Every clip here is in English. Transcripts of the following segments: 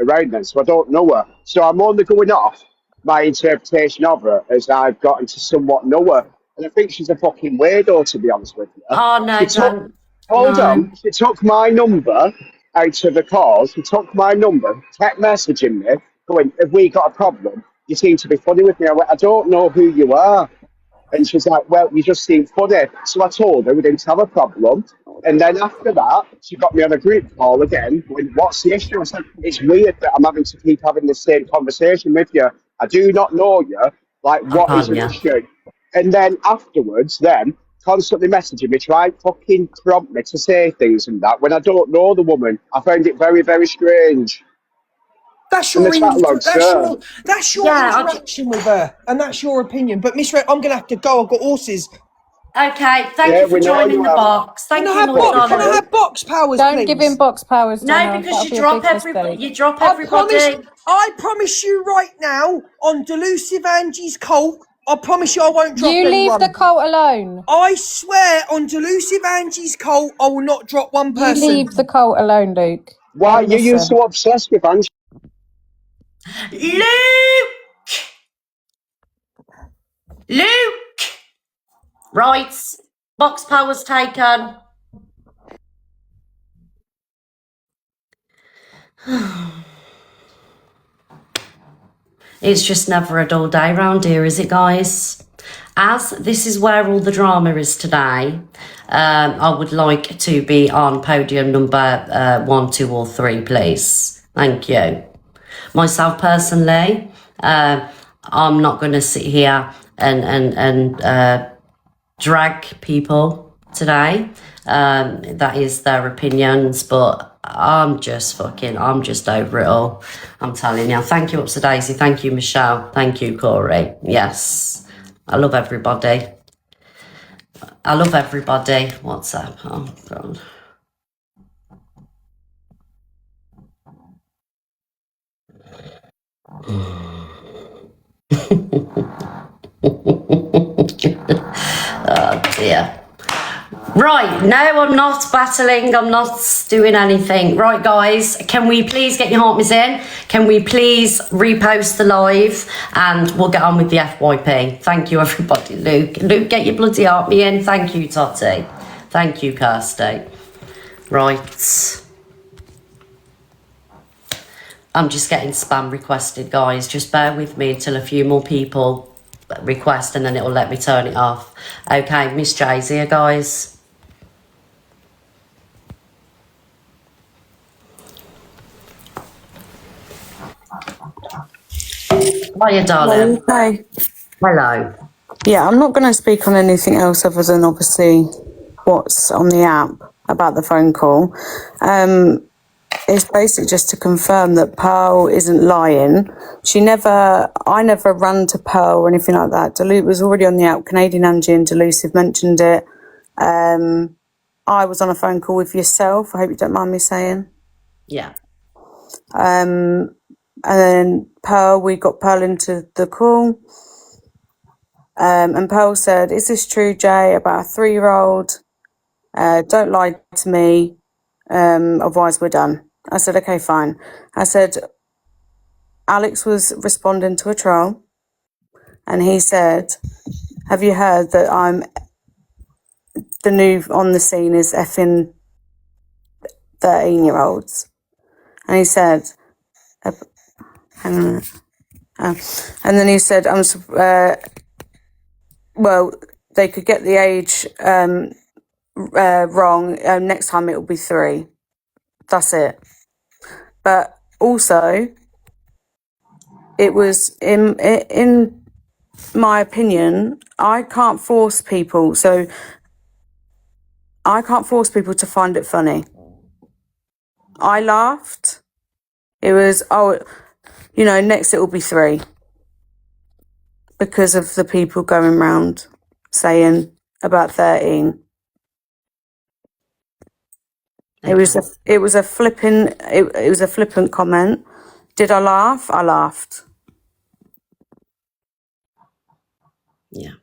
around then, so I don't know her. So I'm only going off my interpretation of her as I've gotten to somewhat know her. And I think she's a fucking weirdo, to be honest with you. Oh, She no, took, don't. hold No. on, she took my number out of the call. She took my number, kept messaging me, going, have we got a problem? You seem to be funny with me. I went, I don't know who you are. And she's like, well, you just seem funny. So I told her we didn't have a problem. And then after that, she got me on a group call again. Going, what's the issue? I said, it's weird that I'm having to keep having the same conversation with you. I do not know you. Like, I what is can't, your yeah. issue? And then afterwards, then constantly messaging me, trying to fucking prompt me to say things and that when I don't know the woman. I found it very, very strange. That's And the your chat logs there. that's your Yeah, interaction with her, and that's your opinion. But Miss Red, I'm gonna have to go. I've got horses. Okay, thank Yeah, you for we know joining you the have. box. Can Thank I you, have my Don't be Can I darling. silly. have box powers, Don't give him please? box powers, No, Donna. because That'll be a big mistake. you drop I promise. everybody. I promise you right now, on Delusive Angie's cult, I promise you I won't drop You leave the anyone. cult alone. I swear on Delusive Angie's cult, I will not drop one You person. leave the cult alone, Luke. Why are Don't you listen. so obsessed with Angie? Luke! Right. Box powers taken. It's just never a dull day round here, is it, guys? As this is where all the drama is today, I would like to be on podium number 1, 2, or 3, please. Thank you. Myself personally, I'm not going to sit here and drag people today. That is their opinions, but I'm just over it all. I'm telling you. Thank you, Upsa Daisy. Thank you, Michelle. Thank you, Corey. Yes. I love everybody. I love everybody. What's up? Oh, God. Oh, dear. Right, no, I'm not battling. I'm not doing anything. Right, guys, can we please get your heart in? Can we please repost the live? And we'll get on with the FYP. Thank you, everybody. Luke, get your bloody heart in. Thank you, Totty. Thank you, Kirsty. Right. I'm just getting spam requested, guys. Just bear with me until a few more people request, and then it'll let me turn it off. Okay, Miss Jay's here, guys. Hiya, darling. Hi. Hello. Yeah, I'm not going to speak on anything else other than obviously what's on the app about the phone call. It's basically just to confirm that Pearl isn't lying. I never ran to Pearl or anything like that. Duluth was already on the app. Canadian Angie and Delusive mentioned it. I was on a phone call with yourself. I hope you don't mind me saying. Yeah. And then Pearl, we got Pearl into the call. And Pearl said, is this true, Jay, about a 3-year-old? Don't lie to me, otherwise we're done. I said, okay, fine. I said, Alex was responding to a troll, and he said, have you heard that I'm the new on the scene is effing 13-year-olds? And he said, hang on a minute. And then he said, well, they could get the age wrong. Next time it will be 3. That's it. But also, it was in my opinion, I can't force people. So I can't force people to find it funny. I laughed. It was, next it will be 3. Because of the people going round saying about 13. Okay. It was a flippant comment. Did I laugh? I laughed. Yeah.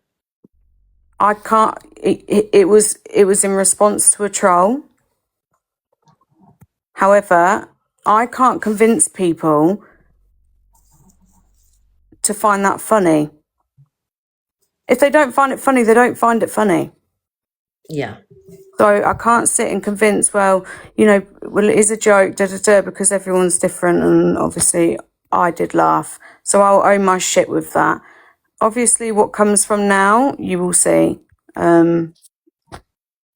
I can't. It was in response to a troll. However, I can't convince people to find that funny. If they don't find it funny, they don't find it funny. Yeah. So I can't sit and convince, well, it is a joke, because everyone's different, and obviously I did laugh. So I'll own my shit with that. Obviously, what comes from now, you will see. And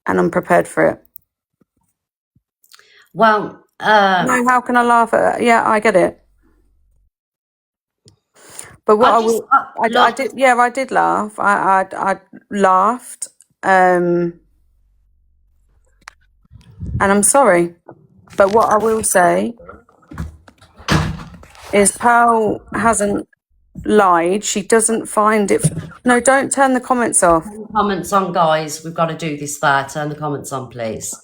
I'm prepared for it. Well, No, how can I laugh at it? Yeah, I get it. But what I did, yeah, I did laugh. I laughed. And I'm sorry. But what I will say is Pearl hasn't lied. She doesn't find it. No, don't turn the comments off. Comments on, guys. We've got to do this there. Turn the comments on, please.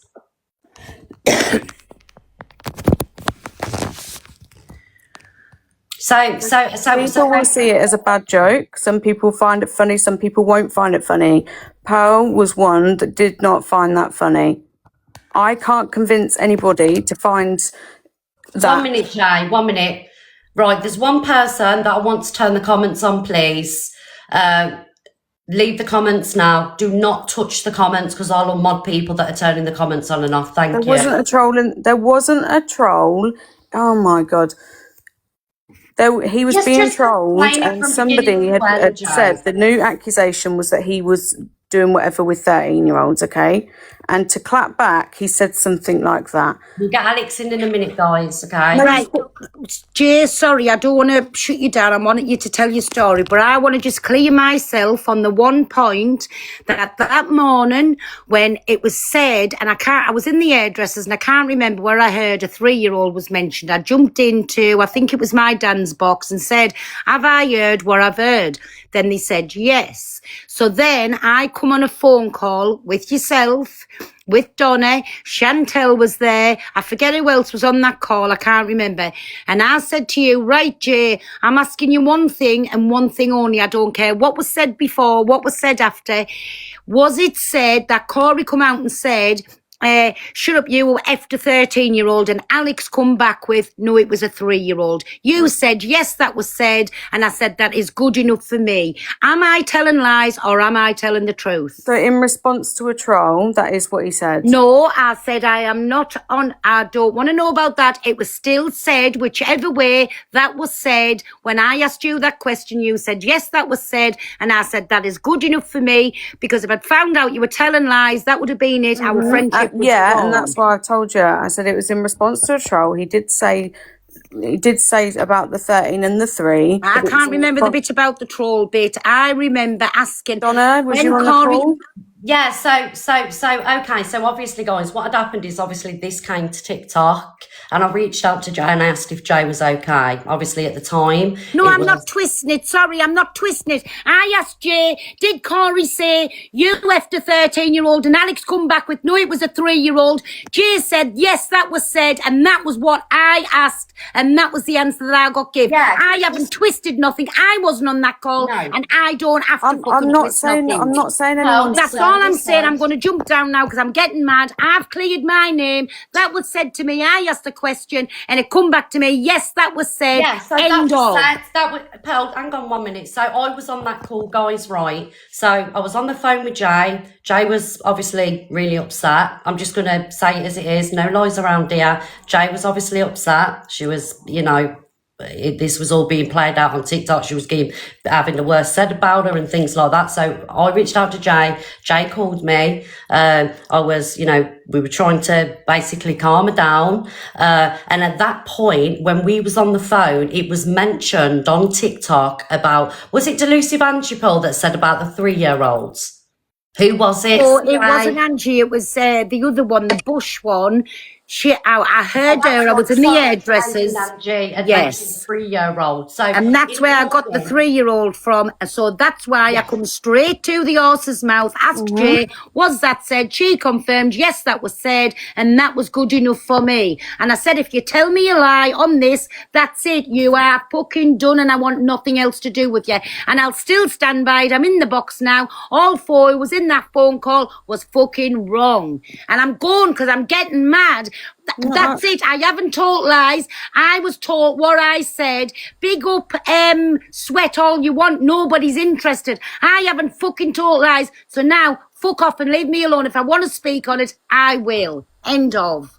So people will see it as a bad joke. Some people find it funny. Some people won't find it funny. Pearl was one that did not find that funny. I can't convince anybody to find that. 1 minute, Jay. 1 minute. Right, there's one person that I want to turn the comments on, please. Leave the comments now. Do not touch the comments, because I'll unmod people that are turning the comments on and off. Thank you. There wasn't a troll. Oh my God. He was being trolled, and somebody had said the new accusation was that he was doing whatever with 13-year-olds, okay? And to clap back, he said something like that. We'll get Alex in a minute, guys, okay? Right. Jay, sorry, I don't want to shut you down. I wanted you to tell your story, but I want to just clear myself on the one point that that morning when it was said, and I was in the hairdressers and I can't remember where I heard a 3-year-old was mentioned. I jumped into, I think it was my Dan's box, and said, have I heard what I've heard? Then they said, yes. So then I come on a phone call with yourself, with Donna, Chantel was there. I forget who else was on that call. I can't remember. And I said to you, right, Jay, I'm asking you one thing and one thing only. I don't care what was said before, what was said after. Was it said that Corey come out and said, shut up, you after 13-year-old, and Alex come back with, no, it was a 3-year-old. You said, yes, that was said, and I said, that is good enough for me. Am I telling lies or am I telling the truth? So in response to a troll, that is what he said? No, I said, I am not on, I don't want to know about that. It was still said, whichever way that was said. When I asked you that question, you said, yes, that was said, and I said, that is good enough for me, because if I'd found out you were telling lies, that would have been it. Our friendship yeah, and that's why I told you. I said it was in response to a troll. He did say about the 13 and the 3. I can't remember the bit about the troll bit. I remember asking Donna, was you on the call? Yeah, so okay, so obviously, guys, what had happened is obviously this came to TikTok, and I reached out to Jay and asked if Jay was okay. Obviously, at the time, no, I'm not twisting it. Sorry, I'm not twisting it. I asked Jay, did Corey say you left a 13-year-old, and Alex come back with, no, it was a 3-year-old. Jay said, yes, that was said, and that was what I asked, and that was the answer that I got given. Yeah, I haven't twisted nothing. I wasn't on that call, and I don't have to. I'm not saying anyone. That's all I'm saying. I'm going to jump down now because I'm getting mad. I've cleared my name. That was said to me. I asked a question and it come back to me. Yes, that was said. Yeah, so end that all. was said. That was, Pearl, hang on 1 minute. So I was on that call, guys, right? So I was on the phone with Jay. Jay was obviously really upset. I'm just going to say it as it is. No lies around here. Jay was obviously upset. She was, this was all being played out on TikTok. She was having the worst said about her and things like that. So I reached out to Jay. Jay called me. I was, we were trying to basically calm her down. And at that point, when we was on the phone, it was mentioned on TikTok about, was it Delusive Angipol that said about the 3-year-olds? Who was it? Oh, it wasn't Angie. It was the other one, the Bush one. I heard her. I was in the hairdressers. Yes, 3-year-old. So, and that's where I got the 3-year-old from. And so that's why I come straight to the horse's mouth. Asked Jay, was that said? She confirmed, yes, that was said, and that was good enough for me. And I said, if you tell me a lie on this, that's it. You are fucking done, and I want nothing else to do with you. And I'll still stand by it. I'm in the box now. All 4 who was in that phone call was fucking wrong. And I'm going because I'm getting mad. No, That's it. I haven't taught lies. I was taught what I said. Big up, sweat all you want. Nobody's interested. I haven't fucking taught lies. So now, fuck off and leave me alone. If I want to speak on it, I will. End of.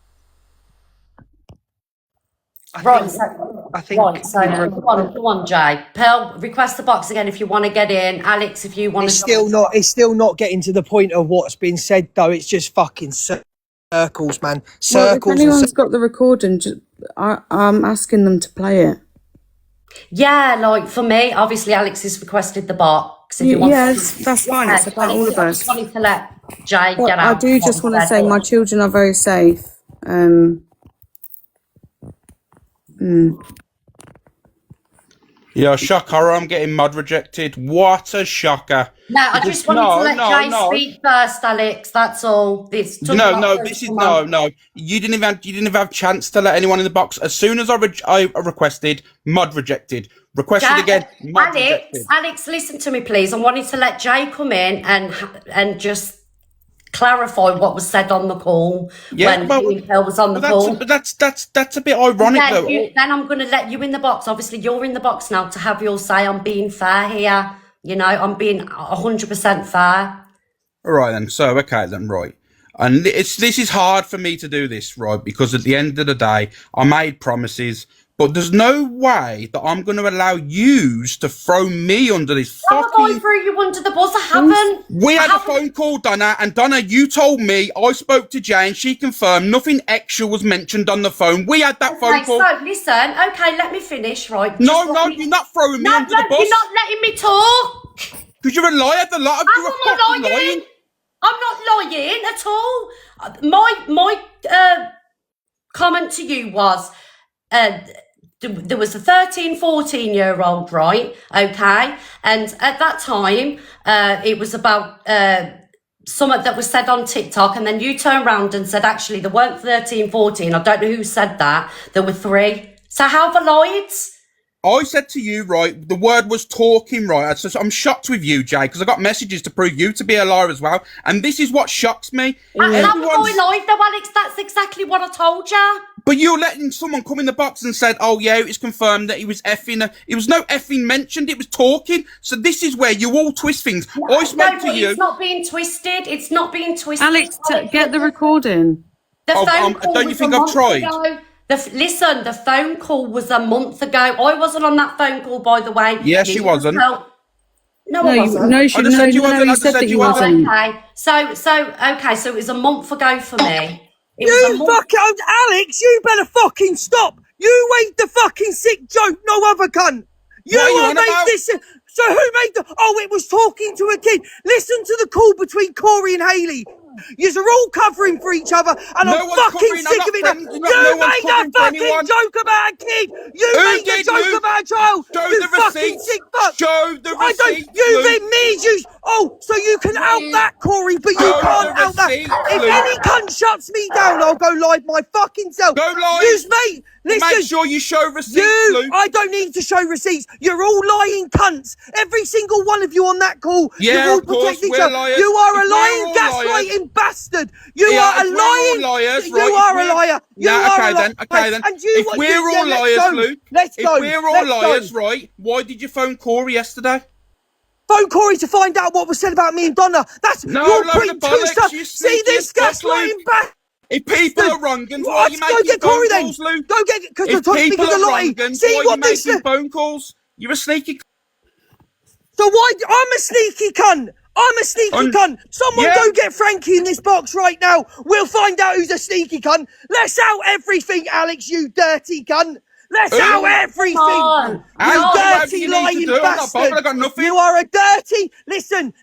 Right, I think right, so come on, Jay. Pearl, request the box again if you want to get in. Alex, if you want it's to... it's still not getting to the point of what's been said though. It's just fucking circles, man. well, if Circles and anyone's got the recording, I'm asking them to play it. Yeah, like for me, obviously Alex has requested the box. If you want Yes, that's fine. It's about all of I us. just wanted to let Jay But get I out. do just want to say my children are very safe. Yeah, shocker, I'm getting mod rejected. What a shocker. No, I just wanted to let Jay speak first, Alex. That's all. This You didn't even have chance to let anyone in the box. As soon as I requested, mod rejected. Requested again, mod rejected. Alex, listen to me, please. I wanted to let Jay come in and just clarify what was said on the call when Pearl was on the call. But that's a bit ironic, though. Then I'm going to let you in the box. Obviously, you're in the box now to have your say. I'm being fair here. You know, I'm being 100% fair. All right, then. So, okay, then, right. And this is hard for me to do this, right? Because at the end of the day, I made promises. But there's no way that I'm going to allow yous to throw me under this fucking... I threw you under the bus. I haven't. We had a phone call, Donna, and Donna, you told me, I spoke to Jane, she confirmed nothing extra was mentioned on the phone. We had that phone call. So, listen, okay, let me finish, right? No, you're not throwing me under the bus. You're not letting me talk. Because you're a liar, the lot of you are fucking lying. I'm not lying at all. My comment to you was... there was a 13, 14-year-old, right? Okay. And at that time, it was about something that was said on TikTok. And then you turned around and said, actually, there weren't 13, 14. I don't know who said that. There were 3. So how have I lied? I said to you, right, the word was talking, right? So I'm shocked with you, Jay, because I got messages to prove you to be a liar as well. And this is what shocks me. How have I lied though, Alex? That's exactly what I told you. But you're letting someone come in the box and said, oh, yeah, it's confirmed that he was effing. It was no effing mentioned. It was talking. So this is where you all twist things. I spoke to you. It's not being twisted. It's not being twisted. Alex, get the recording. Don't you think I've tried? Listen, the phone call was a month ago. I wasn't on that phone call, by the way. Yes, she wasn't. No, I wasn't. No, she said you wasn't. Okay, so it was a month ago for me. Alex, you better fucking stop. You ain't the fucking sick joke, no other cunt. You made this. So who made the... Oh, it was talking to a kid. Listen to the call between Corey and Hayley. You're all covering for each other, and I'm fucking sick of it. You made a fucking joke about a kid. You made a joke about a child. You fucking sick fuck. Show the receipt. You've admitted you. Oh, so you can out that, Corey, but you can't out that. If any cunt shuts me down, I'll go live my fucking self. Go live. Use me. Listen, make sure you show receipts, Luke. I don't need to show receipts. You're all lying cunts. Every single one of you on that call. Yeah, you're all of course, we're liars. You are a lying, gaslighting bastard. You are a lying. You are a liar. You are a liar. Okay then. If we're all liars, Luke. If we're all liars, right? Why did you phone Corey yesterday? Phone Corey to find out what was said about me and Donna. That's you're putting two stuff. See this gaslighting bastard. If people are wrong, then why are you making phone calls, Luke? Go get because if people are wrong, then why are you making phone calls? You're a sneaky. So why? I'm a sneaky cunt. I'm a sneaky cunt. Someone go get Frankie in this box right now. We'll find out who's a sneaky cunt. Let's out everything, Alex, you dirty cunt. Let's out everything. You dirty lying bastard. I got nothing. You are a dirty... Listen.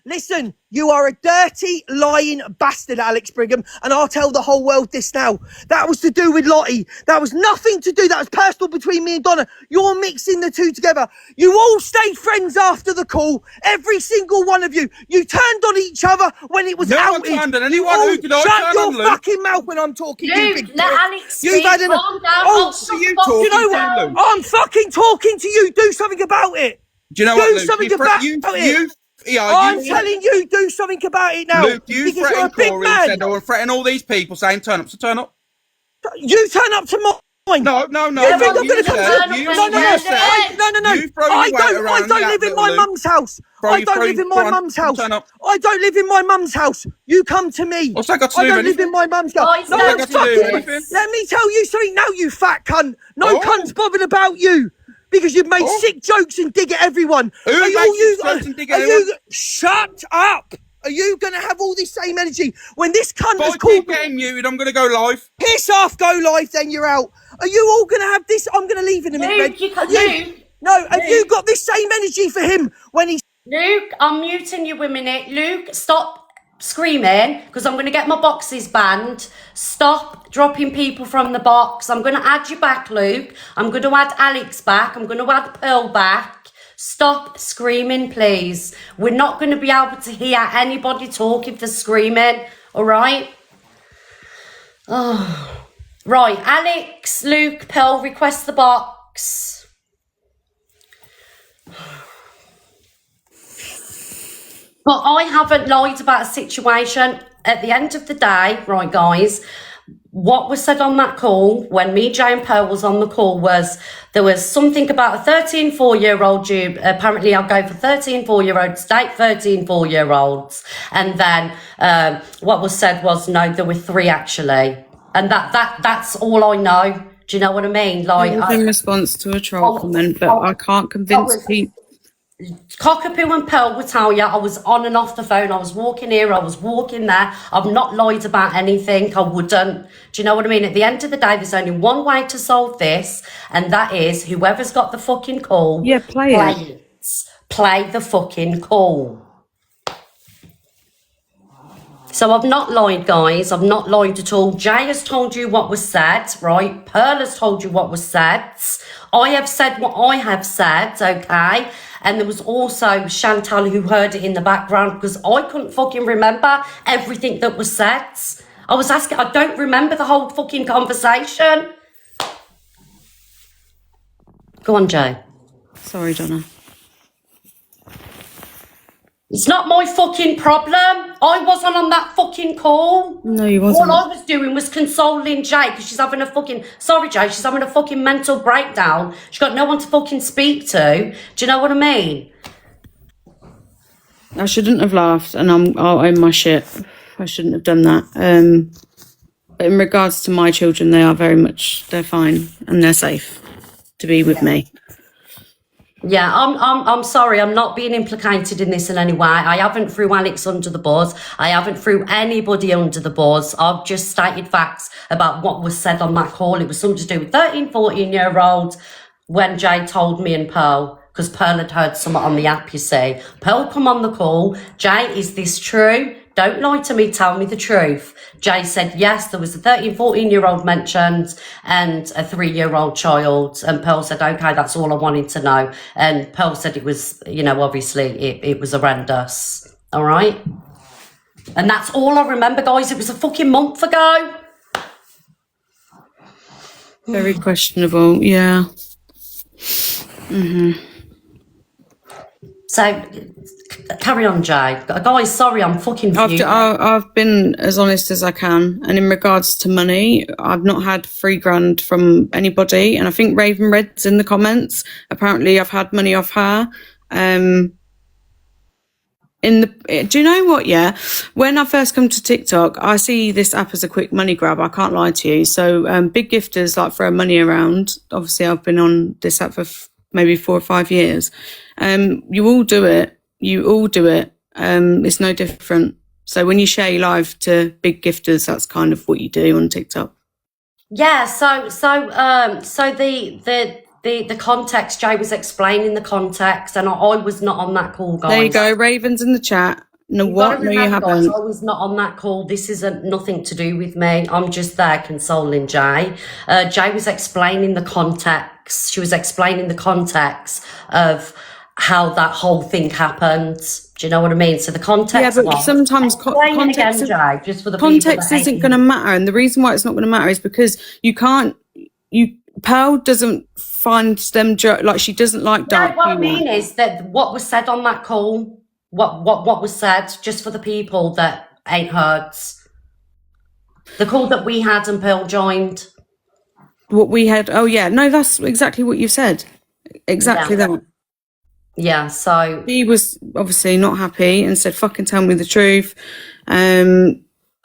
You are a dirty, lying bastard, Alex Brigham, and I'll tell the whole world this now. That was to do with Lottie. That was nothing to do. That was personal between me and Donna. You're mixing the two together. You all stayed friends after the call. Every single one of you. You turned on each other when it was outed. No one turned on anyone. Who did I turn on, Shut your fucking mouth when I'm talking to you, Luke, let Alex speak. You've had enough. You know what? I'm fucking talking to you. Do something about it. Do you know what, Luke? Do something about it. I'm telling you, do something about it now. Luke, you threatened Corey and said, I will threaten all these people saying turn up, so turn up. You turn up to mine. No. You think I'm going to come to you No. You throw your I weight don't around live in my mum's house. I don't live in my mum's house. Turn up. I don't live in my mum's house. You come to me. What's that got to I do don't with live in anything? my mum's house. Guys, No, no, got to do with anything. let me tell you something now, you fat cunt. No Oh. cunt's bothered about you. Because you've made Oh. sick jokes and dig at everyone. Who Are you- makes all you- sick jokes and dig at are anyone? you? Shut up. Are you going to have all this same energy when this cunt If I has keep called getting muted, I'm going to go live. piss off, go live, then you're out. Are you all going to have this? I'm going to leave in a minute. Luke, Red. you can't. Have Luke, No, have you got this same energy for him when he's Luke, I'm muting you a minute. Luke, stop screaming because I'm going to get my boxes banned. Stop dropping people from the box. I'm going to add you back, Luke. I'm going to add Alex back. I'm going to add Pearl back. Stop screaming, please. We're not going to be able to hear anybody talk if they're screaming. All right? Oh. Right, Alex, Luke, Pearl, request the box. But I haven't lied about a situation. At the end of the day, right, guys, what was said on that call when me, Jay and Pearl was on the call was there was something about a 13, 4-year-old due. Apparently I'll go for 13, 4-year-olds, date 13, 4-year-olds. And then what was said was, no, there were 3 actually. And that's all I know. Do you know what I mean? Like, It was in response to a troll comment, but I can't convince people. Cockapoo and Pearl will tell you I was on and off the phone. I was walking here, I was walking there. I've not lied about anything. I wouldn't. Do you know what I mean? At the end of the day, there's only one way to solve this, and that is whoever's got the fucking call. Yeah, play it. it. Play the fucking call. So I've not lied, guys. I've not lied at all. Jay has told you what was said, right? Pearl has told you what was said. I have said what I have said, okay? And there was also Chantal who heard it in the background because I couldn't fucking remember everything that was said. I was asking, I don't remember the whole fucking conversation. Go on, Jay. Sorry, Donna. It's not my fucking problem. I wasn't on that fucking call. No, you wasn't. All I was doing was consoling Jay because she's having a fucking... Sorry, Jay, she's having a fucking mental breakdown. She's got no one to fucking speak to. Do you know what I mean? I shouldn't have laughed, and I'll own my shit. I shouldn't have done that. But in regards to my children, they are they're fine, and they're safe to be with me. Yeah, I'm sorry. I'm not being implicated in this in any way. I haven't threw Alex under the bus. I haven't threw anybody under the bus. I've just stated facts about what was said on that call. It was something to do with 13, 14-year-olds when Jay told me and Pearl, because Pearl had heard something on the app, you see. Pearl come on the call. Jay, is this true? Don't lie to me, tell me the truth. Jay said, yes, there was a 13, 14-year-old mentioned and a 3-year-old child. And Pearl said, okay, that's all I wanted to know. And Pearl said it was, you know, obviously it was horrendous. All right? And that's all I remember, guys. It was a fucking month ago. Very questionable, yeah. So, carry on, Jay. Guys, sorry, I'm fucking I've been as honest as I can, and in regards to money, I've not had $3,000 from anybody, and I think Raven Red's in the comments. Apparently, I've had money off her. Do you know what? Yeah, when I first come to TikTok, I see this app as a quick money grab. I can't lie to you. So, big gifters like throw money around. Obviously, I've been on this app for maybe 4 or 5 years. You all do it. It's no different. So when you share your live to big gifters, that's kind of what you do on TikTok. Yeah, so the context, Jay was explaining the context, and I was not on that call, guys. There you go, Raven's in the chat. No, You've got what? to No, you remember, haven't. guys, I was not on that call. This isn't nothing to do with me. I'm just there consoling Jay. Jay was explaining the context. She was explaining the context of how that whole thing happened. Do you know what I mean? So the context. Yeah, but sometimes context again, Jay, just for the context isn't going to matter, and the reason why it's not going to matter is because Pearl doesn't find them like she doesn't like dark humor. What I mean is that what was said on that call, what was said, just for the people that ain't heard, the call that we had and Pearl joined. What we had. Oh yeah, no, that's exactly what you said. Exactly Yeah. that. Yeah, so He was obviously not happy and said, "Fucking tell me the truth."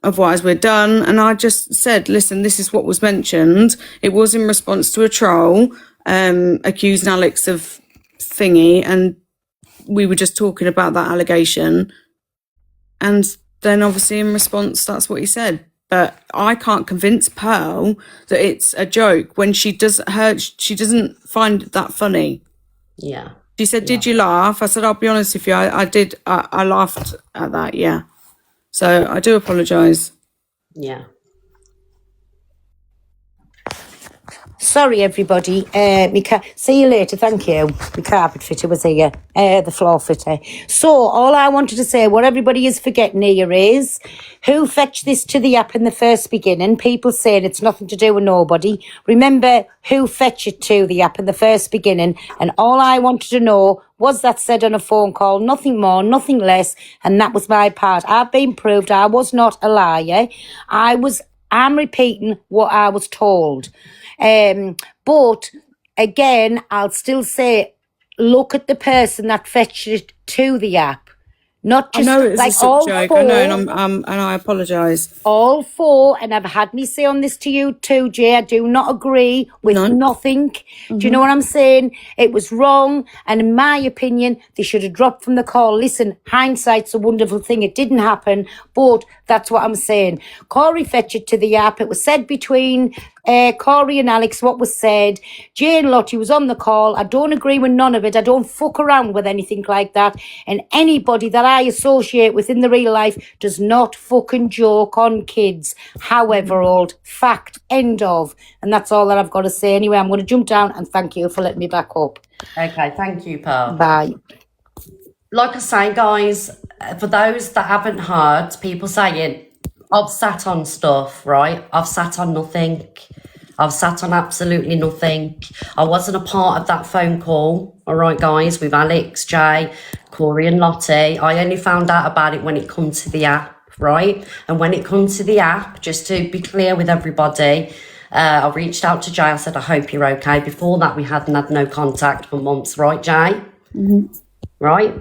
Otherwise we're done. And I just said, listen, this is what was mentioned. It was in response to a troll accusing Alex of thingy, and we were just talking about that allegation. And then obviously in response, that's what he said. But I can't convince Pearl that it's a joke when she doesn't find that funny. yeah. She said, "Did you laugh?" I said, "I'll be honest with you, I did. I laughed at that, yeah." So I do apologise. Yeah. Sorry, everybody. See you later. Thank you. The carpet fitter was here. The floor fitter. So, all I wanted to say, what everybody is forgetting here is who fetched this to the app in the first beginning. People saying it's nothing to do with nobody. Remember who fetched it to the app in the first beginning. And all I wanted to know was that said on a phone call, nothing more, nothing less. And that was my part. I've been proved I was not a liar. I'm repeating what I was told. But again, I'll still say, look at the person that fetched it to the app. Not I just know it's like a sick all joke. four. I know, and I apologise. All four, and I've had me say on this to you too, Jay, I do not agree with nothing. Do you know what I'm saying? It was wrong, and in my opinion, they should have dropped from the call. Listen, hindsight's a wonderful thing. It didn't happen, but that's what I'm saying. Corey fetched it to the app. It was said between Corey and Alex what was said. Jay and Lottie was on the call. I don't agree with none of it. I don't fuck around with anything like that. And anybody that I associate with in the real life does not fucking joke on kids, however old. Fact. End of. And that's all that I've got to say. Anyway, I'm going to jump down and thank you for letting me back up. Okay, thank you, Pearl. Bye. Like I say, guys, for those that haven't heard, people saying, I've sat on stuff, right? I've sat on nothing. I've sat on absolutely nothing. I wasn't a part of that phone call, all right, guys, with Alex, Jay, Corey and Lottie. I only found out about it when it comes to the app, right? And when it comes to the app, just to be clear with everybody, I reached out to Jay. I said, I hope you're okay. Before that, we hadn't had no contact for months, right, Jay? Mm-hmm. Right?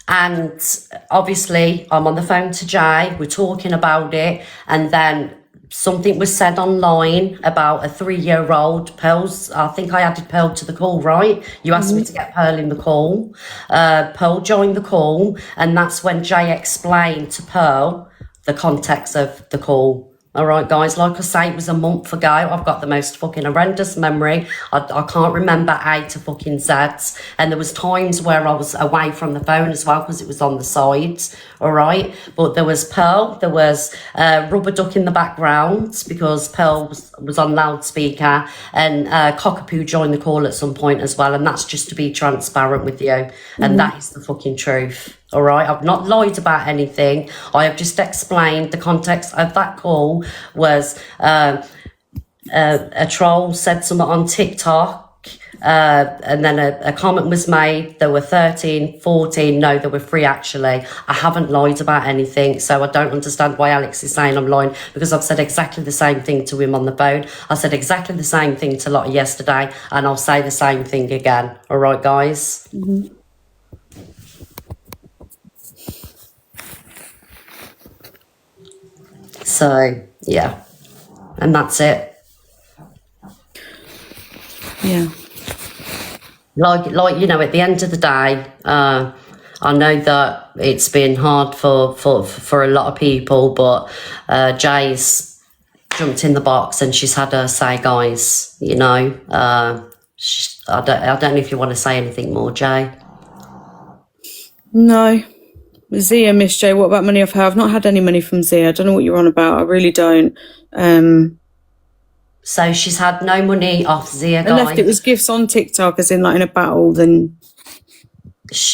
And obviously, I'm on the phone to Jay. We're talking about it. And then something was said online about a 3-year-old. Pearl's, I think I added Pearl to the call, right? You asked me to get Pearl in the call. Pearl joined the call. And that's when Jay explained to Pearl the context of the call. All right, guys, like I say, it was a month ago. I've got the most fucking horrendous memory. I can't remember A to fucking Z. And there was times where I was away from the phone as well because it was on the sides, all right? But there was Pearl, there was Rubber Duck in the background because Pearl was on loudspeaker, and Cockapoo joined the call at some point as well. And that's just to be transparent with you. And that is the fucking truth. All right, I've not lied about anything. I have just explained the context of that call was a troll said something on TikTok, and then a comment was made. There were 13, 14. No, there were 3 actually. I haven't lied about anything, so I don't understand why Alex is saying I'm lying, because I've said exactly the same thing to him on the phone. I said exactly the same thing to Lottie yesterday, and I'll say the same thing again. All right, guys? Mm-hmm. So, yeah. And that's it. Yeah. Like you know, at the end of the day, I know that it's been hard for a lot of people, but Jay's jumped in the box and she's had her say, guys, you know. I don't know if you want to say anything more, Jay. No. Zia, Miss J, what about money off her? I've not had any money from Zia. I don't know what you're on about. I really don't. So she's had no money off Zia, guys. Unless it was gifts on TikTok, as in like in a battle, then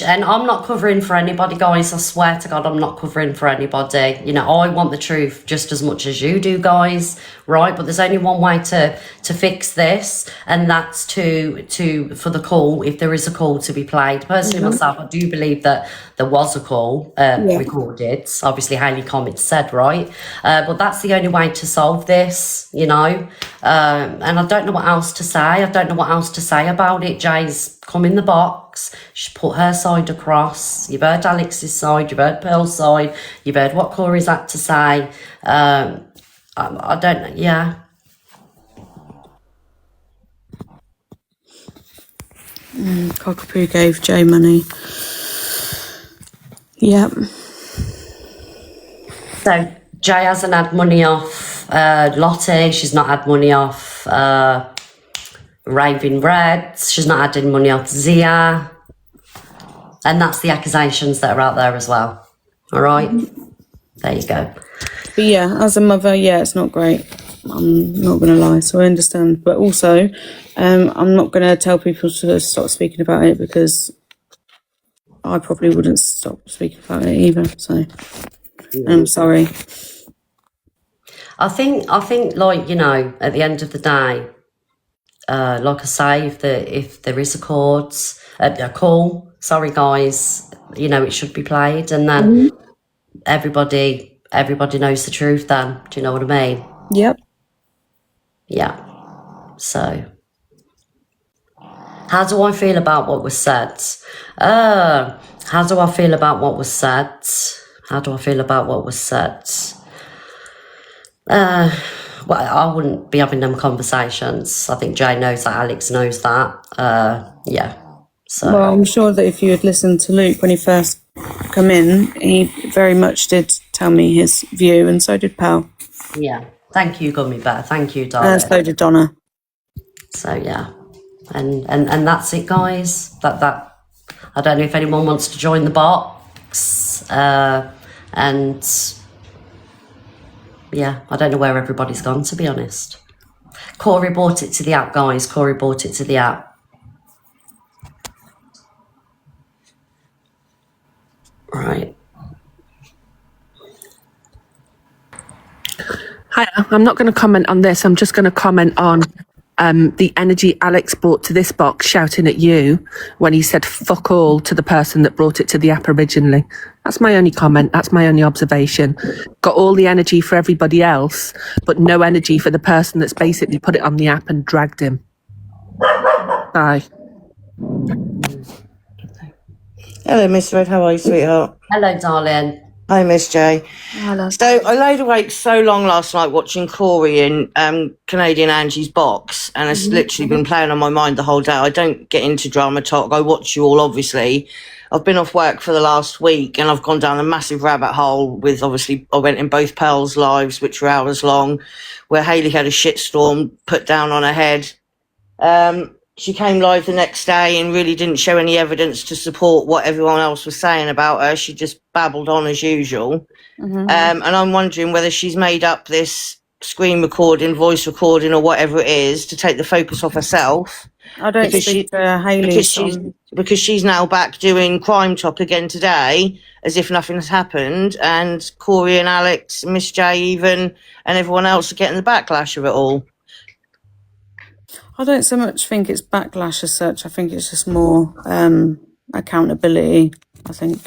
And I'm not covering for anybody, guys. I swear to God, I'm not covering for anybody. You know, I want the truth just as much as you do, guys. Right? But there's only one way to fix this, and that's to for the call, if there is a call, to be played. Personally, myself, I do believe that there was a call recorded. Obviously, Hayley Comet said, right? But that's the only way to solve this, you know. And I don't know what else to say. I don't know what else to say about it. Jay's come in the box. She put her side across. You've heard Alex's side. You've heard Pearl's side. You've heard what Corey's had to say. I don't know. Yeah. Cockapoo gave Jay money. Yep. So Jay hasn't had money off Lottie. She's not had money off Raving Reds. She's not had any money off Zia. And that's the accusations that are out there as well. All right? There you go. But yeah, as a mother, yeah, it's not great. I'm not going to lie, so I understand. But also, I'm not going to tell people to stop speaking about it, because I probably wouldn't stop speaking about it either. So I'm sorry. I think, like, you know, at the end of the day, like I say, if there is a call, sorry guys, you know, it should be played, and then everybody knows the truth. Then, do you know what I mean? Yep. Yeah. So, how do I feel about what was said? How do I feel about what was said? How do I feel about what was said? Well, I wouldn't be having them conversations. I think Jay knows that. Alex knows that. Yeah. So. Well, I'm sure that if you had listened to Luke when he first come in, he very much did tell me his view, and so did Pal. Yeah. Thank you, Gummy Bear. Thank you, darling. And so did Donna. So yeah, and that's it, guys. That I don't know if anyone wants to join the box, and yeah, I don't know where everybody's gone, to be honest. Corey bought it to the app, guys. Corey bought it to the app. Right. Hi, I'm not going to comment on this. I'm just going to comment on the energy Alex brought to this box, shouting at you when he said fuck all to the person that brought it to the app originally. That's my only comment. That's my only observation. Got all the energy for everybody else, but no energy for the person that's basically put it on the app and dragged him. Bye. Hello, Miss Red. How are you, sweetheart? Hello, darling. Hi, Miss J. Hello. So I laid awake so long last night watching Corey in Canadian Angie's box, and it's literally been playing on my mind the whole day. I don't get into drama talk. I watch you all, obviously. I've been off work for the last week, and I've gone down a massive rabbit hole with, obviously, I went in both Pearl's lives, which were hours long, where Hayley had a shitstorm put down on her head. She came live the next day and really didn't show any evidence to support what everyone else was saying about her. She just babbled on as usual. And I'm wondering whether she's made up this screen recording, voice recording, or whatever it is to take the focus off herself. I don't speak to Hayley. Because she's now back doing Crime Talk again today, as if nothing has happened. And Corey and Alex, Miss J even, and everyone else are getting the backlash of it all. I don't so much think it's backlash as such. I think it's just more accountability, I think.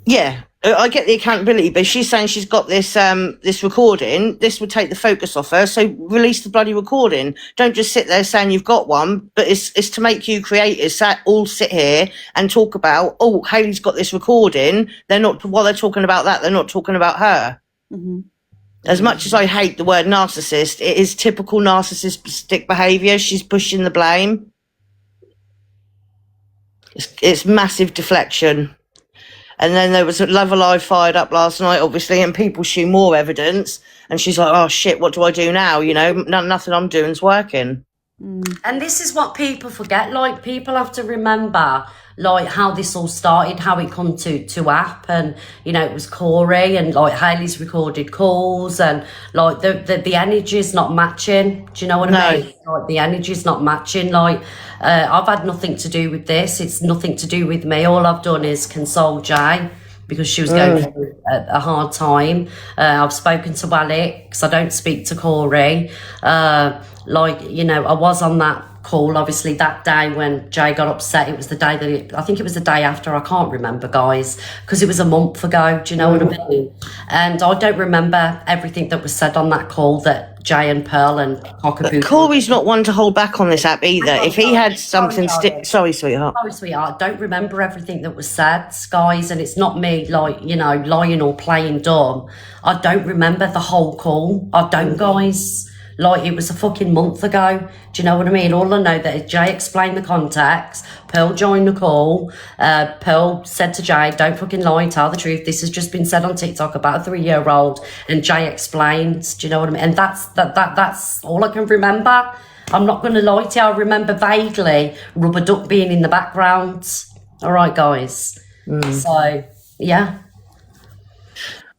Yeah, I get the accountability, but she's saying she's got this this recording. This would take the focus off her, so release the bloody recording. Don't just sit there saying you've got one, but it's to make you creators all sit here and talk about, oh, Hayley's got this recording. They're not, while they're talking about that, they're not talking about her. As much as I hate the word narcissist, it is typical narcissistic behaviour. She's pushing the blame. It's massive deflection. And then there was a Love Alive fired up last night, obviously, and people show more evidence. And she's like, oh, shit, what do I do now? You know, nothing I'm doing is working. And this is what people forget. Like, people have to remember, like, how this all started, how it come to happen. You know, it was Corey and, like, Hayley's recorded calls and, like, the energy's not matching. Do you know what I mean? Like, the energy's not matching. Like, I've had nothing to do with this. It's nothing to do with me. All I've done is console Jay because she was going through a hard time. I've spoken to Alex. I don't speak to Corey. Like, you know, I was on that call, obviously, that day when Jay got upset. It was the day that I think it was the day after. I can't remember, guys, because it was a month ago. Do you know what I mean? And I don't remember everything that was said on that call that Jay and Pearl and Cockapoo. Corey's not one to hold back on this app either. If he had something... Sorry, sweetheart. Sorry, sweetheart. I don't remember everything that was said, guys, and it's not me, like, you know, lying or playing dumb. I don't remember the whole call. I don't, guys. Like, it was a fucking month ago. Do you know what I mean? All I know that Jay explained the context. Pearl joined the call. Pearl said to Jay, don't fucking lie, tell the truth. This has just been said on TikTok about a 3-year-old. And Jay explained, do you know what I mean? And that's all I can remember. I'm not going to lie to you. I remember vaguely Rubber Duck being in the background. All right, guys. So, yeah.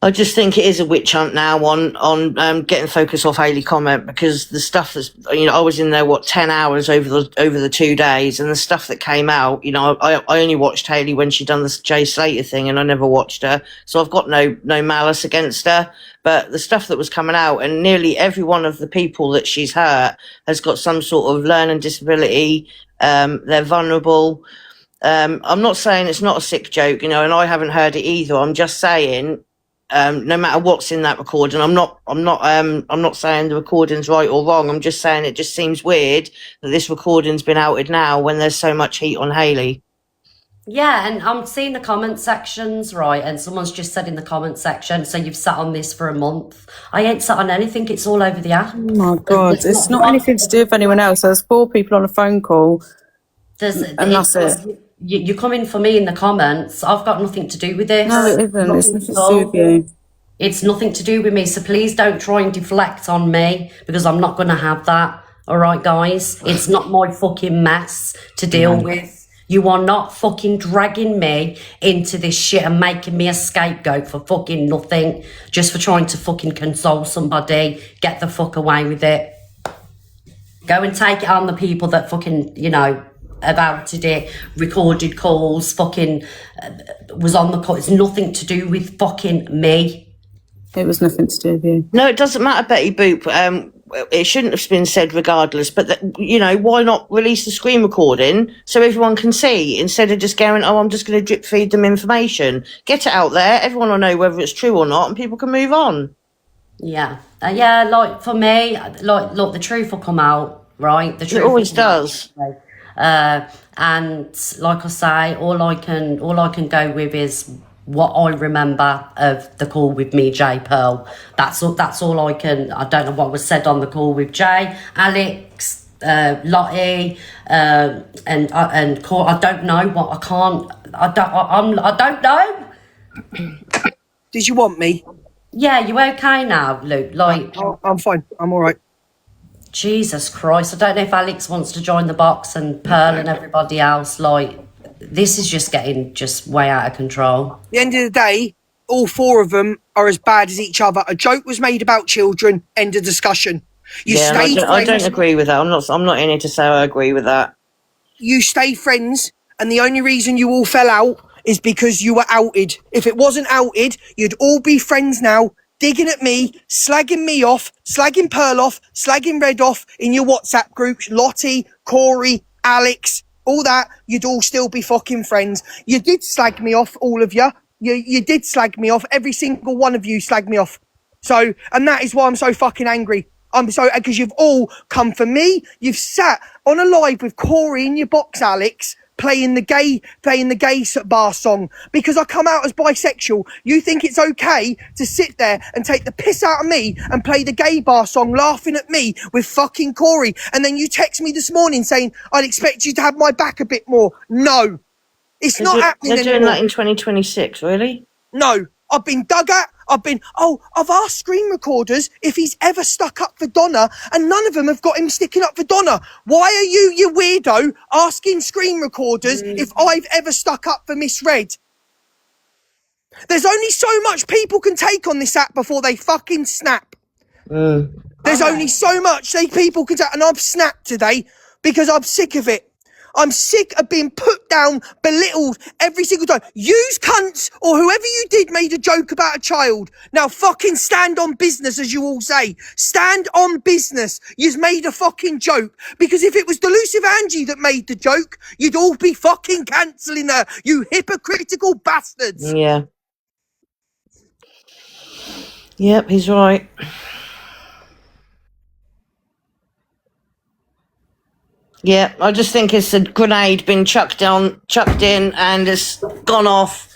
I just think it is a witch hunt now on getting focus off Hayley comment, because the stuff that's, you know, I was in there 10 hours over the 2 days, and the stuff that came out, you know, I only watched Hayley when she done the Jay Slater thing, and I never watched her, so I've got no malice against her. But the stuff that was coming out, and nearly every one of the people that she's hurt has got some sort of learning disability. They're vulnerable. I'm not saying it's not a sick joke, you know, and I haven't heard it either. I'm just saying. No matter what's in that recording, I'm not saying the recording's right or wrong. I'm just saying it just seems weird that this recording's been outed now when there's so much heat on Hayley. Yeah, and I'm seeing the comment sections, right, and someone's just said in the comment section, so you've sat on this for a month. I ain't sat on anything, it's all over the app. Oh my God, it's not anything to do with anyone else. There's 4 people on a phone call, and that's it. You come in for me in the comments. I've got nothing to do with this. No, it isn't. It's nothing to do with you. It's nothing to do with me. So please don't try and deflect on me, because I'm not going to have that. All right, guys? It's not my fucking mess to deal with. You are not fucking dragging me into this shit and making me a scapegoat for fucking nothing, just for trying to fucking console somebody. Get the fuck away with it. Go and take it on the people that fucking, you know, about it, recorded calls, fucking was on the call. It's nothing to do with fucking me. It was nothing to do with you. No, it doesn't matter, Betty Boop. It shouldn't have been said regardless, but you know, why not release the screen recording so everyone can see, instead of just going, oh, I'm just going to drip feed them information. Get it out there, everyone will know whether it's true or not, and people can move on. Yeah. Yeah, like, for me, like, look, the truth will come out, right? The truth it always does. And like I say, all I can go with is what I remember of the call with me, Jay, Pearl. That's all I can. I don't know what was said on the call with Jay, Alex, Lottie, and Cor. I don't know what I can't. I don't know. Did you want me? Yeah, you okay now, Luke? Like, I'm fine. I'm all right. Jesus Christ, I don't know if Alex wants to join the box and Pearl and everybody else. Like, this is just getting just way out of control. At the end of the day, all 4 of them are as bad as each other. A joke was made about children. End of discussion. I don't agree with that. I'm not in here to say I agree with that. You stay friends, and the only reason you all fell out is because you were outed. If it wasn't outed, you'd all be friends now. Digging at me, slagging me off, slagging Pearl off, slagging Red off in your WhatsApp groups, Lottie, Corey, Alex, all that, you'd all still be fucking friends. You did slag me off, all of you. You did slag me off. Every single one of you slagged me off. So, and that is why I'm so fucking angry. I'm so, because you've all come for me. You've sat on a live with Corey in your box, Alex, playing the gay bar song because I come out as bisexual. You think it's okay to sit there and take the piss out of me and play the gay bar song laughing at me with fucking Corey, and then you text me this morning saying I'd expect you to have my back a bit more. No, it's not happening anymore. They're doing that in 2026, really? No, I've been dug at, I've asked screen recorders if he's ever stuck up for Donna, and none of them have got him sticking up for Donna. Why are you weirdo, asking screen recorders if I've ever stuck up for Miss Red? There's only so much people can take on this app before they fucking snap. There's only so much people can take, and I've snapped today because I'm sick of it. I'm sick of being put down, belittled every single time. Yous cunts, or whoever you did, made a joke about a child. Now fucking stand on business, as you all say. Stand on business. You've made a fucking joke. Because if it was Delusive Angie that made the joke, you'd all be fucking cancelling her, you hypocritical bastards. Yeah. Yep, he's right. Yeah, I just think it's a grenade been chucked in, and it's gone off.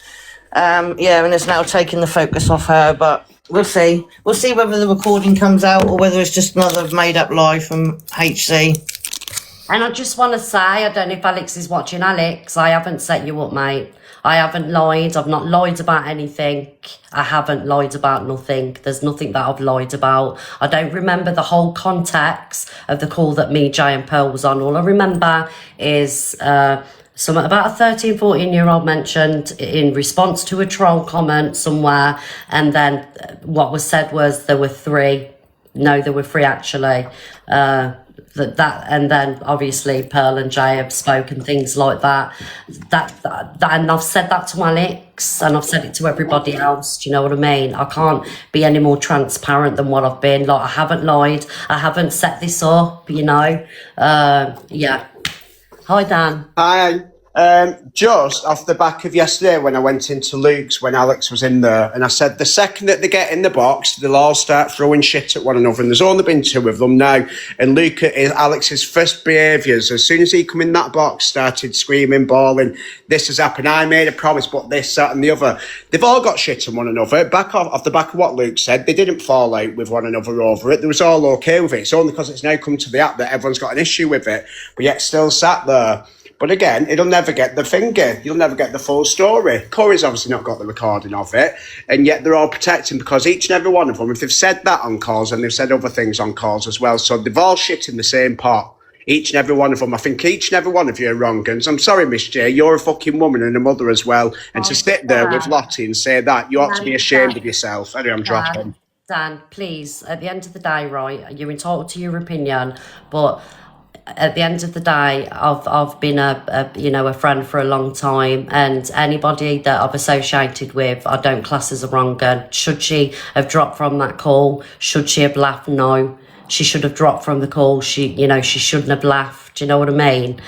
Yeah, and it's now taken the focus off her. But we'll see. We'll see whether the recording comes out or whether it's just another made-up lie from HC. And I just want to say, I don't know if Alex is watching. Alex, I haven't set you up, mate. I haven't lied. I've not lied about anything. I haven't lied about nothing. There's nothing that I've lied about. I don't remember the whole context of the call that me, Jay and Pearl was on. All I remember is something about a 13, 14-year-old mentioned in response to a troll comment somewhere. And then what was said was there were three. No, there were three, actually. And then obviously Pearl and Jay have spoken things like that. And I've said that to Alex, and I've said it to everybody else. Do you know what I mean? I can't be any more transparent than what I've been. Like, I haven't lied. I haven't set this up, you know. Yeah. Hi, Dan. Hi. Just off the back of yesterday when I went into Luke's when Alex was in there, and I said the second that they get in the box, they'll all start throwing shit at one another, and there's only been two of them now. And Luke, Alex's first behaviours, as soon as he come in that box, started screaming, bawling, this has happened, I made a promise, but this, that and the other. They've all got shit on one another. Back off the back of what Luke said, they didn't fall out with one another over it. They was all okay with it. It's only because it's now come to the app that everyone's got an issue with it, but yet still sat there. But again, it'll never get the finger. You'll never get the full story. Corey's obviously not got the recording of it, and yet they're all protecting because each and every one of them, if they've said that on calls, and they've said other things on calls as well, so they've all shit in the same pot. Each and every one of them. I think each and every one of you are wrong. And I'm sorry, Miss J, you're a fucking woman and a mother as well. And to sit there with Lottie and say that, you ought to be ashamed of yourself. Anyway, I'm dropping. Dan, please, at the end of the day, right, you're entitled to your opinion, but at the end of the day, I've been a friend for a long time, and anybody that I've associated with, I don't class as a wrong gun. Should she have dropped from that call? Should she have laughed? No, she should have dropped from the call. She shouldn't have laughed. Do you know what I mean?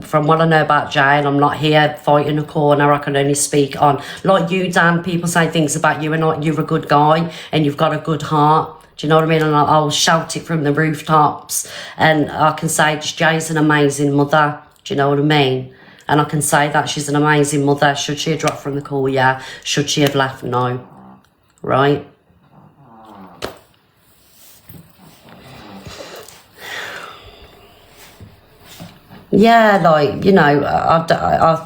From what I know about Jay, and I'm not here fighting a corner, I can only speak on, like you, Dan, people say things about you and you're a good guy and you've got a good heart. Do you know what I mean? And I'll shout it from the rooftops. And I can say Jay's an amazing mother. Do you know what I mean? And I can say that she's an amazing mother. Should she have dropped from the call? Yeah. Should she have laughed? No. Right? Yeah, like, you know,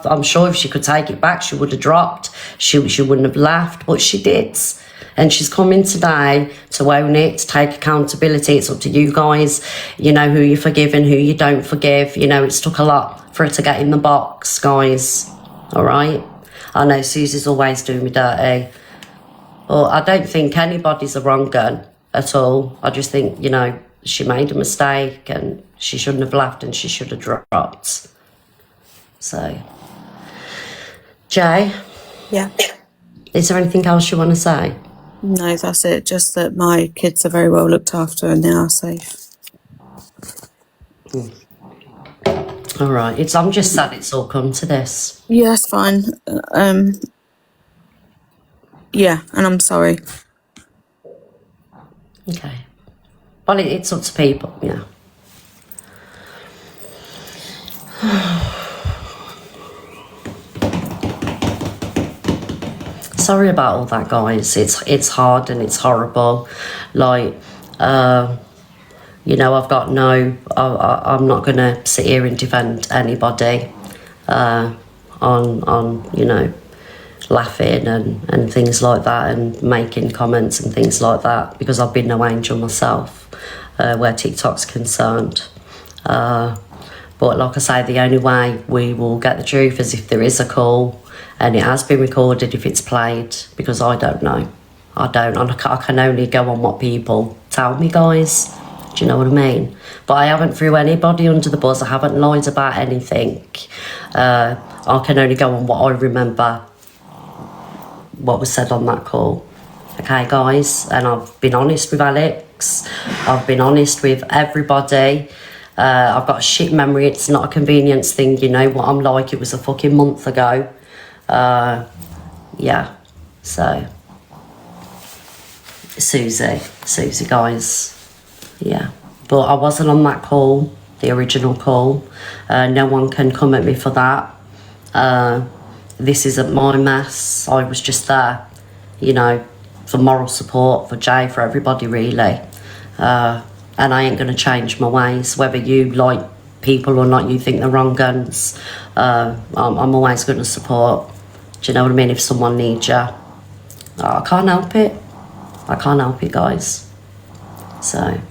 I'm sure if she could take it back, she would have dropped. She wouldn't have laughed, but she did. And she's coming today to own it, to take accountability. It's up to you guys, you know, who you forgive and who you don't forgive. You know, it's took a lot for her to get in the box, guys. All right? I know Susie's always doing me dirty. But I don't think anybody's a wrong gun at all. I just think, you know, she made a mistake and she shouldn't have laughed and she should have dropped. So, Jay? Yeah. Is there anything else you want to say? No, that's it. Just that my kids are very well looked after and they are safe. All right. I'm just sad it's all come to this. Yeah, it's fine. Yeah, and I'm sorry. Okay. Well, it's up to people, yeah. Sorry about all that, guys. It's hard and it's horrible. Like, you know, I've got I'm not going to sit here and defend anybody on you know, laughing and things like that, and making comments and things like that, because I've been no angel myself where TikTok's concerned. But like I say, the only way we will get the truth is if there is a call and it has been recorded, if it's played, because I don't know. I can only go on what people tell me, guys. Do you know what I mean? But I haven't threw anybody under the bus. I haven't lied about anything. I can only go on what I remember, what was said on that call. Okay, guys? And I've been honest with Alex. I've been honest with everybody. I've got a shit memory. It's not a convenience thing. You know what I'm like. It was a fucking month ago. Yeah. So, Susie, guys. Yeah. But I wasn't on that call, the original call. No one can come at me for that. This isn't my mess. I was just there, you know, for moral support, for Jay, for everybody, really. And I ain't going to change my ways, whether you like people or not, you think they're wrong guns. I'm always going to support. Do you know what I mean? If someone needs you. I can't help it. I can't help it, guys. So...